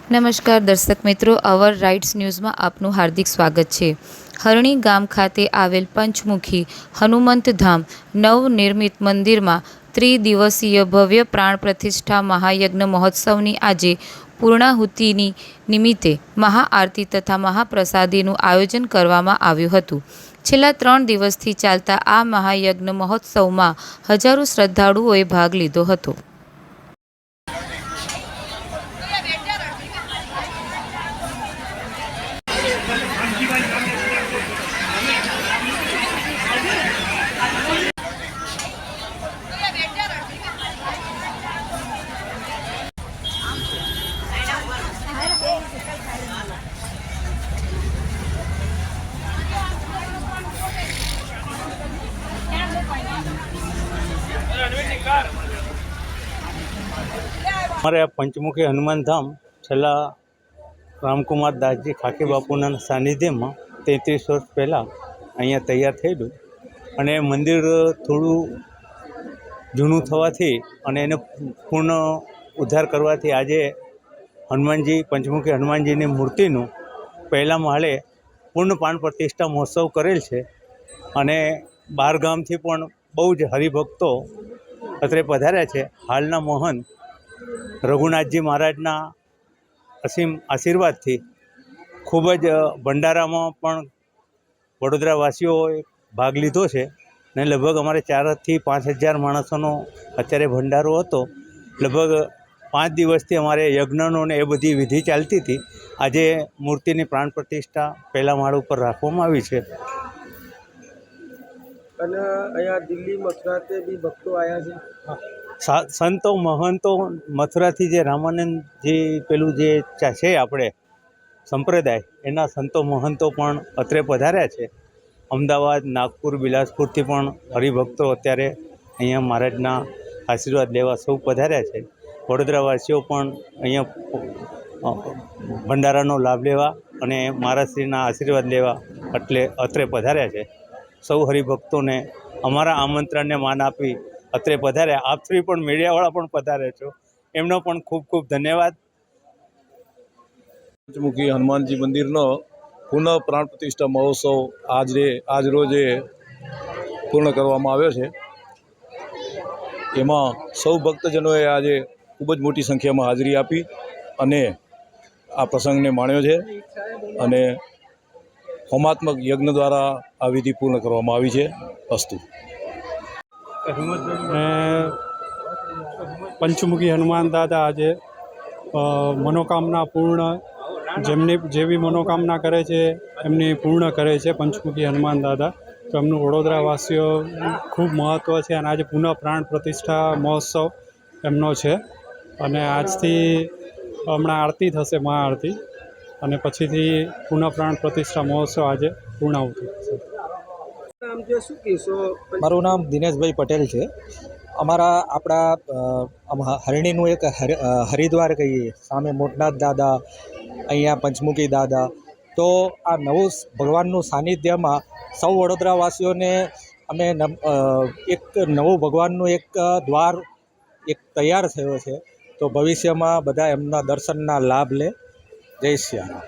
નમસ્કાર દર્શક મિત્રો, અવર રાઇટ્સ ન્યૂઝમાં આપનું હાર્દિક સ્વાગત છે। હરણી ગામ ખાતે આવેલ પંચમુખી હનુમંત ધામ નવનિર્મિત મંદિરમાં ત્રિદિવસીય ભવ્ય પ્રાણ પ્રતિષ્ઠા મહાયજ્ઞ મહોત્સવની આજે પૂર્ણાહુતિની નિમિત્તે મહાઆરતી તથા મહાપ્રસાદીનું આયોજન કરવામાં આવ્યું હતું। છેલ્લા 3 દિવસથી ચાલતા આ મહાયજ્ઞ મહોત્સવમાં હજારો શ્રદ્ધાળુઓએ ભાગ લીધો હતો। हमारे आ पंचमुखी हनुमान धाम छेल्ला रामकुमार दासजी खाकी बापूना सानिध्य में 33 वर्ष पहला अहींया तैयार थयेलुं अने मंदिर थोड़ुं जूनू थवाथी अने एने पूर्ण उद्धार करवाथी आजे हनुमानजी पंचमुखी हनुमानजीनी मूर्तिनुं पहला माळे पूर्ण प्राण प्रतिष्ठा महोत्सव करेल छे अने बार गामथी पण बहु ज हरिभक्तो अत्रे पधार्या छे। हालना महंत रघुनाथजी महाराजना असीम आशीर्वादथी खूब ज भंडारामां पण वडोदरावासीओए भाग लीधो छे ने लगभग अमारे 4 થી 5 હજાર माणसोनो अत्यारे भंडारो हतो। लगभग 5 दिवसथी अमारे यज्ञनो ने ए बधी विधि चालती थी। आजे मूर्तिनी प्राण प्रतिष्ठा पहला माळ उपर राखवामां आवी छे અને અહીંયા દિલ્હી મથુરાથી બી ભક્તો આવ્યા છે। संतो महंतो मथुराथी जे रामानंदजी पेलू जे छे आपणे संप्रदाय एना संतो महंतो पण अत्रे पधार्या छे। अमदावाद नागपुर बिलासपुरथी पण हरिभक्तो अत्यारे अहींया महाराजना आशीर्वाद लेवा सौ पधार्या छे। वडोदरावासीओ पण अहींया भंडारानो लाभ लेवा अने महाराजश्रीना आशीर्वाद लेवा अत्रे पधार्या छे। सौ हरिभक्तोने अमारा आमंत्रणने मान आपी अत्रे पधार्या। आप श्री पण मीडियावाळा पण पधारे छो, एमनो पण खूब खूब धन्यवाद। पंचमुखी हनुमानजी मंदिरनो पुनः प्राण प्रतिष्ठा महोत्सव आज रोजे पूर्ण करवामां आव्यो छे। एमां सौ भक्तजनोए आजे खूब ज मोटी संख्यामां हाजरी आपी अने आ प्रसंगने माण्यो छे अने होमात्मक यज्ञ द्वारा आ विधि पूर्ण करवामां आवी छे। अस्तु। पंचमुखी हनुमान दादा आज मनोकामना पूर्ण जेमनी जेवी मनोकामना करे छे एमनी पूर्ण करे छे पंचमुखी हनुमान दादा। तो एमनुं वडोदरावासीओ खूब महत्व छे अने आज पुनः प्राण प्रतिष्ठा महोत्सव एमनो छे अने आजथी हमणां आरती थशे महाआरती अने पछीथी पुनः प्राण प्रतिष्ठा महोत्सव आज पूर्णाहुति थशे। નામ જે શું કહેશો? મારું નામ દિનેશભાઈ પટેલ છે। અમારા આપણા હરણીનું એક હરિદ્વાર કહીએ સામે મોટનાથ દાદા, અહીંયા પંચમુખી દાદા, તો આ નવું ભગવાનનું સાનિધ્યમાં સૌ વડોદરાવાસીઓને અમે એક નવું ભગવાનનું એક દ્વાર એક તૈયાર થયો છે। તો ભવિષ્યમાં બધા એમના દર્શનના લાભ લે। જય સિયારામ।